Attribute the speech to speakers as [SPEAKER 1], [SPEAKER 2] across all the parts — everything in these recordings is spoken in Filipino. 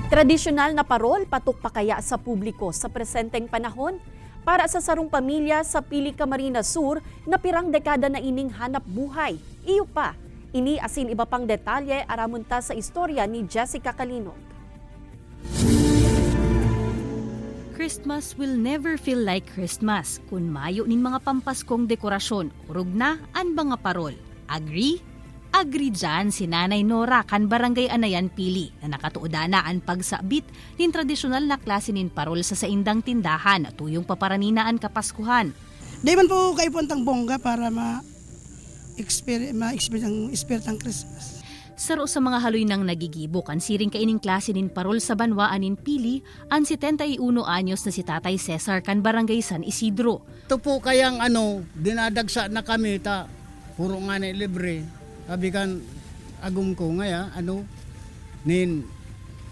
[SPEAKER 1] Tradisyonal na parol patok pa kaya sa publiko sa presenteng panahon para sa sarong pamilya sa Pili, Camarines Sur na pirang dekada na ining hanap buhay. Iyo pa, ini asin iba pang detalye aramunta sa istorya ni Jessica Calinog.
[SPEAKER 2] Christmas will never feel like Christmas kung mayo nin mga pampaskong dekorasyon, urog na an mga parol. Agree? Agree dyan si Nanay Nora kan Barangay Anayan Pili na nakatuoda na ang pagsabit nin tradisyonal na klase nin parol sa saindang tindahan tuyong paparanina ang Kapaskuhan.
[SPEAKER 3] Di man po kayo puntang bongga para ma-experience ang spirit ng Christmas.
[SPEAKER 2] Saro sa mga haloy nang nagigibok ang siring kaining klase nin parol sa banwaan nin Pili ang 71 anyos na si Tatay Cesar kan Barangay San Isidro.
[SPEAKER 4] Ito po kayang dinadagsa na kami puro nga na libre. Sabi kan agum ko ngaya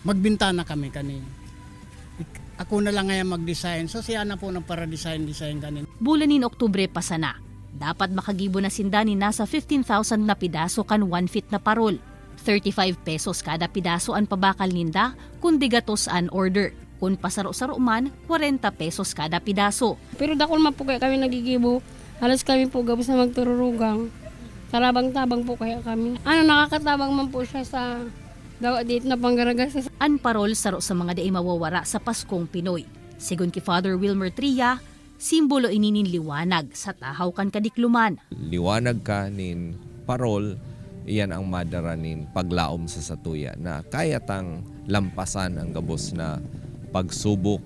[SPEAKER 4] magbinta na kami kanin. Ako na lang ngaya mag-design. So siya na po ng para design kanin.
[SPEAKER 2] Bulanin Oktubre pa sana. Dapat makagibo na sindani nasa 15,000 na pidaso kan 1 feet na parol. 35 pesos kada pidaso ang pabakal ninda kung digatos an order. Kung pasaro-saro man, 40 pesos kada pidaso.
[SPEAKER 5] Pero dakol man po kaya kami nagigibo. Halos kami po gabos na magtururugang. Karabang-tabang po kaya kami. Nakakatabang man po siya sa dawa dito na panggaragas.
[SPEAKER 2] An parol saro sa mga daay mawawara sa Paskong Pinoy. Sigon ki Father Wilmer Tria, simbolo ininin liwanag sa tahaw kan kadikluman.
[SPEAKER 6] Liwanag ka nin parol, iyan ang madara nin paglaom sa satuya na kayatang lampasan ang gabos na pagsubok,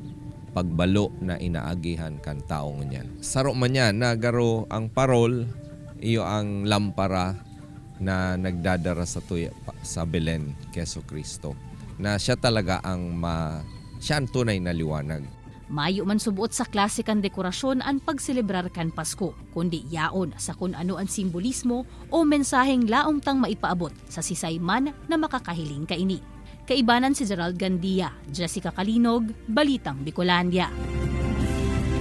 [SPEAKER 6] pagbalo na inaagihan kan taong niyan. Saro man yan, nagaro ang parol, iyo ang lampara na nagdadara sa tuya sa Belen, Quezon Cristo. Na siya talaga siya ang tunay na liwanag.
[SPEAKER 2] Mayo man subuot sa klasikang dekorasyon ang pagselebrar kan Pasko, kundi yaon sa kung ano ang simbolismo o mensaheng laong tang maipaabot sa sisay man na makakahiling kaini. Kaibanan si Gerald Gandia, Jessica Calinog, Balitang Bicolandia.